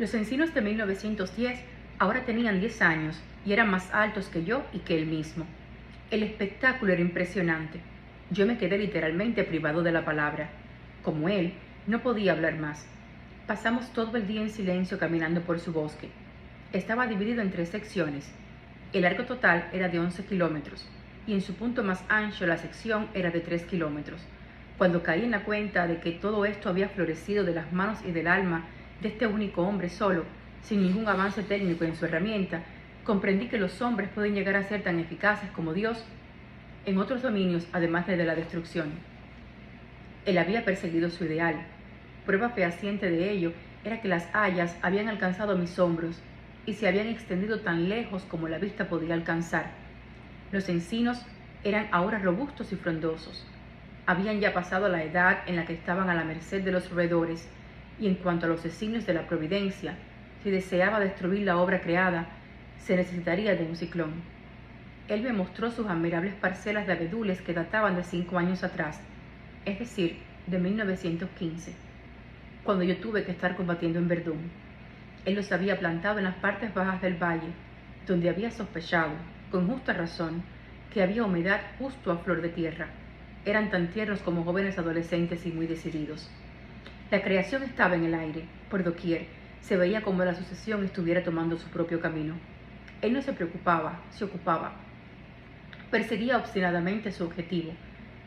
Los encinos de 1910 ahora tenían 10 años y eran más altos que yo y que él mismo. El espectáculo era impresionante. Yo me quedé literalmente privado de la palabra. Como él, no podía hablar más. Pasamos todo el día en silencio caminando por su bosque. Estaba dividido en 3 secciones. El largo total era de 11 kilómetros y en su punto más ancho la sección era de 3 kilómetros. Cuando caí en la cuenta de que todo esto había florecido de las manos y del alma de este único hombre solo, sin ningún avance técnico en su herramienta, comprendí que los hombres pueden llegar a ser tan eficaces como Dios en otros dominios además de la destrucción. Él había perseguido su ideal. Prueba fehaciente de ello era que las hayas habían alcanzado mis hombros y se habían extendido tan lejos como la vista podía alcanzar. Los encinos eran ahora robustos y frondosos. Habían ya pasado la edad en la que estaban a la merced de los roedores, y en cuanto a los designios de la providencia, si deseaba destruir la obra creada, se necesitaría de un ciclón. Él me mostró sus admirables parcelas de abedules que databan de 5 años atrás, es decir, de 1915, cuando yo tuve que estar combatiendo en Verdún. Él los había plantado en las partes bajas del valle, donde había sospechado, con justa razón, que había humedad justo a flor de tierra. Eran tan tiernos como jóvenes adolescentes y muy decididos. La creación estaba en el aire, por doquier, se veía como la sucesión estuviera tomando su propio camino. Él no se preocupaba, se ocupaba. Perseguía obstinadamente su objetivo.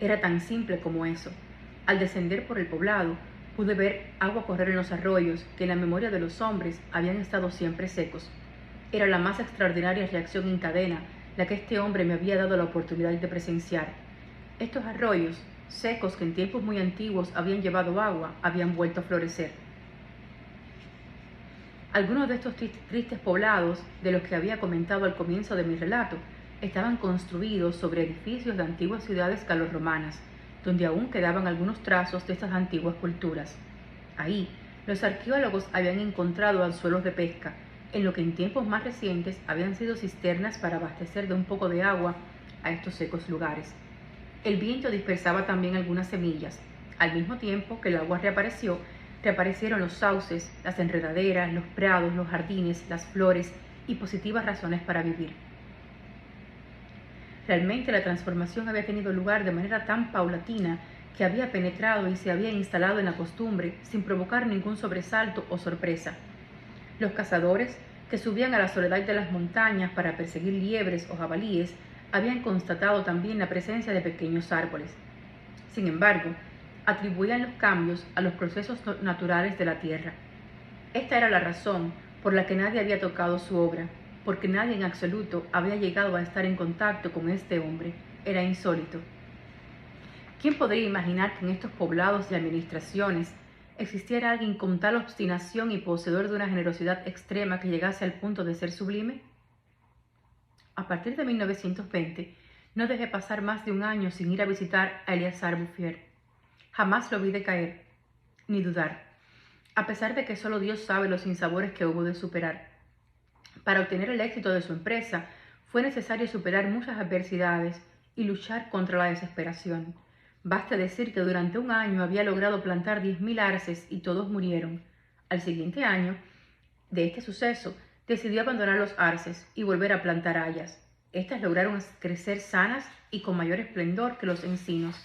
Era tan simple como eso. Al descender por el poblado, pude ver agua correr en los arroyos que en la memoria de los hombres habían estado siempre secos. Era la más extraordinaria reacción en cadena la que este hombre me había dado la oportunidad de presenciar. Estos arroyos, secos que en tiempos muy antiguos habían llevado agua, habían vuelto a florecer. Algunos de estos tristes poblados, de los que había comentado al comienzo de mi relato, estaban construidos sobre edificios de antiguas ciudades galorromanas, donde aún quedaban algunos trazos de estas antiguas culturas. Ahí, los arqueólogos habían encontrado anzuelos de pesca, en lo que en tiempos más recientes habían sido cisternas para abastecer de un poco de agua a estos secos lugares. El viento dispersaba también algunas semillas. Al mismo tiempo que el agua reaparecieron los sauces, las enredaderas, los prados, los jardines, las flores y positivas razones para vivir. Realmente la transformación había tenido lugar de manera tan paulatina que había penetrado y se había instalado en la costumbre sin provocar ningún sobresalto o sorpresa. Los cazadores, que subían a la soledad de las montañas para perseguir liebres o jabalíes, habían constatado también la presencia de pequeños árboles. Sin embargo, atribuían los cambios a los procesos naturales de la tierra. Esta era la razón por la que nadie había tocado su obra, porque nadie en absoluto había llegado a estar en contacto con este hombre. Era insólito. ¿Quién podría imaginar que en estos poblados y administraciones existiera alguien con tal obstinación y poseedor de una generosidad extrema que llegase al punto de ser sublime? A partir de 1920, no dejé pasar más de un año sin ir a visitar a Eleazar Bouffier. Jamás lo vi decaer, ni dudar, a pesar de que solo Dios sabe los sinsabores que hubo de superar. Para obtener el éxito de su empresa, fue necesario superar muchas adversidades y luchar contra la desesperación. Basta decir que durante un año había logrado plantar 10.000 arces y todos murieron. Al siguiente año de este suceso, decidió abandonar los arces y volver a plantar hayas. Estas lograron crecer sanas y con mayor esplendor que los encinos.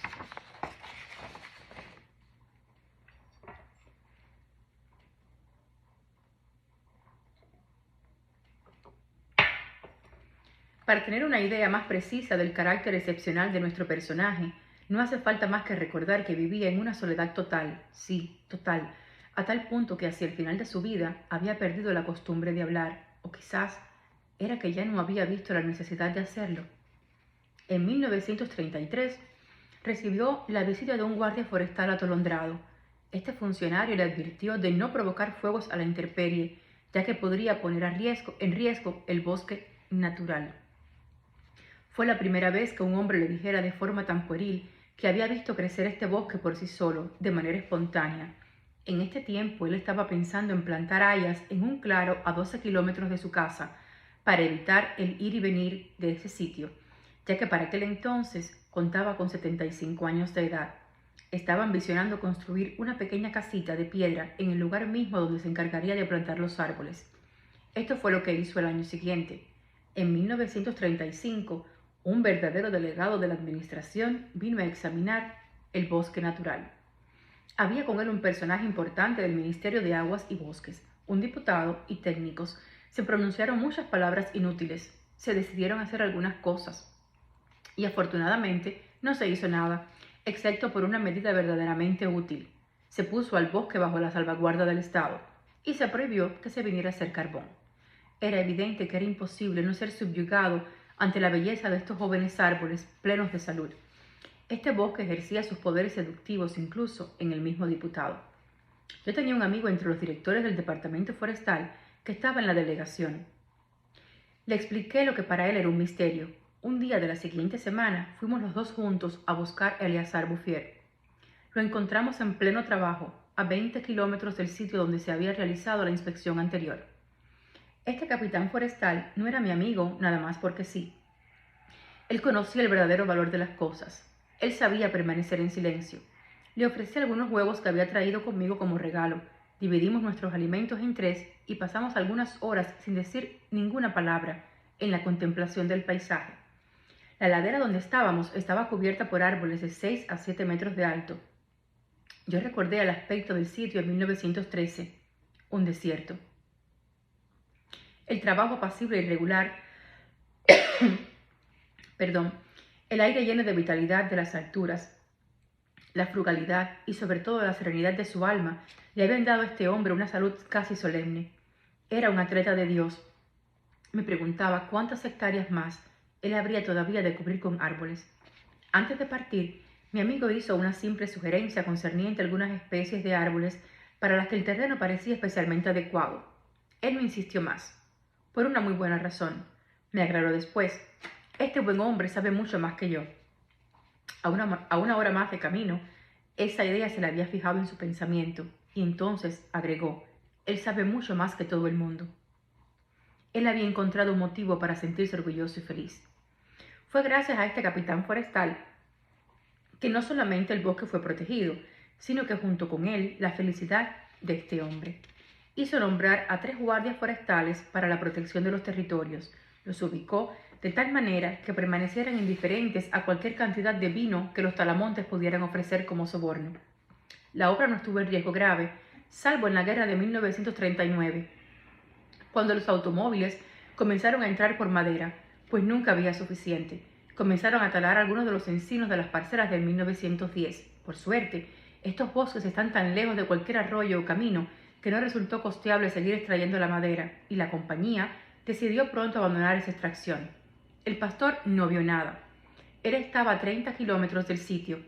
Para tener una idea más precisa del carácter excepcional de nuestro personaje, no hace falta más que recordar que vivía en una soledad total, sí, total, a tal punto que hacia el final de su vida había perdido la costumbre de hablar, o quizás era que ya no había visto la necesidad de hacerlo. En 1933 recibió la visita de un guardia forestal atolondrado. Este funcionario le advirtió de no provocar fuegos a la intemperie, ya que podría poner en riesgo el bosque natural. Fue la primera vez que un hombre le dijera de forma tan pueril que había visto crecer este bosque por sí solo, de manera espontánea. En este tiempo él estaba pensando en plantar hayas en un claro a 12 kilómetros de su casa, para evitar el ir y venir de ese sitio, ya que para aquel entonces contaba con 75 años de edad. Estaba ambicionando construir una pequeña casita de piedra en el lugar mismo donde se encargaría de plantar los árboles. Esto fue lo que hizo el año siguiente. En 1935, un verdadero delegado de la administración vino a examinar el bosque natural. Había con él un personaje importante del Ministerio de Aguas y Bosques, un diputado y técnicos. Se pronunciaron muchas palabras inútiles. Se decidieron hacer algunas cosas. Y afortunadamente no se hizo nada, excepto por una medida verdaderamente útil. Se puso al bosque bajo la salvaguarda del Estado y se prohibió que se viniera a hacer carbón. Era evidente que era imposible no ser subyugado ante la belleza de estos jóvenes árboles plenos de salud. Este bosque ejercía sus poderes seductivos incluso en el mismo diputado. Yo tenía un amigo entre los directores del departamento forestal que estaba en la delegación. Le expliqué lo que para él era un misterio. Un día de la siguiente semana fuimos los dos juntos a buscar a Eleazar Bouffier. Lo encontramos en pleno trabajo, a 20 kilómetros del sitio donde se había realizado la inspección anterior. Este capitán forestal no era mi amigo nada más porque sí. Él conocía el verdadero valor de las cosas. Él sabía permanecer en silencio. Le ofrecí algunos huevos que había traído conmigo como regalo. Dividimos nuestros alimentos en tres y pasamos algunas horas sin decir ninguna palabra en la contemplación del paisaje. La ladera donde estábamos estaba cubierta por árboles de 6 a 7 metros de alto. Yo recordé el aspecto del sitio en 1913, un desierto. El trabajo apacible y regular, el aire lleno de vitalidad de las alturas, la frugalidad y sobre todo la serenidad de su alma le habían dado a este hombre una salud casi solemne. Era un atleta de Dios. Me preguntaba cuántas hectáreas más él habría todavía de cubrir con árboles. Antes de partir, mi amigo hizo una simple sugerencia concerniente a algunas especies de árboles para las que el terreno parecía especialmente adecuado. Él no insistió más, por una muy buena razón. Me aclaró después. Este buen hombre sabe mucho más que yo. A una hora más de camino, esa idea se le había fijado en su pensamiento, y entonces agregó, él sabe mucho más que todo el mundo. Él había encontrado un motivo para sentirse orgulloso y feliz. Fue gracias a este capitán forestal que no solamente el bosque fue protegido, sino que junto con él la felicidad de este hombre. Hizo nombrar a 3 guardias forestales para la protección de los territorios. Los ubicó de tal manera que permanecieran indiferentes a cualquier cantidad de vino que los talamontes pudieran ofrecer como soborno. La obra no estuvo en riesgo grave, salvo en la guerra de 1939, cuando los automóviles comenzaron a entrar por madera, pues nunca había suficiente. Comenzaron a talar algunos de los encinos de las parcelas de 1910. Por suerte, estos bosques están tan lejos de cualquier arroyo o camino que no resultó costeable seguir extrayendo la madera, y la compañía decidió pronto abandonar esa extracción. El pastor no vio nada. Él estaba a 30 kilómetros del sitio,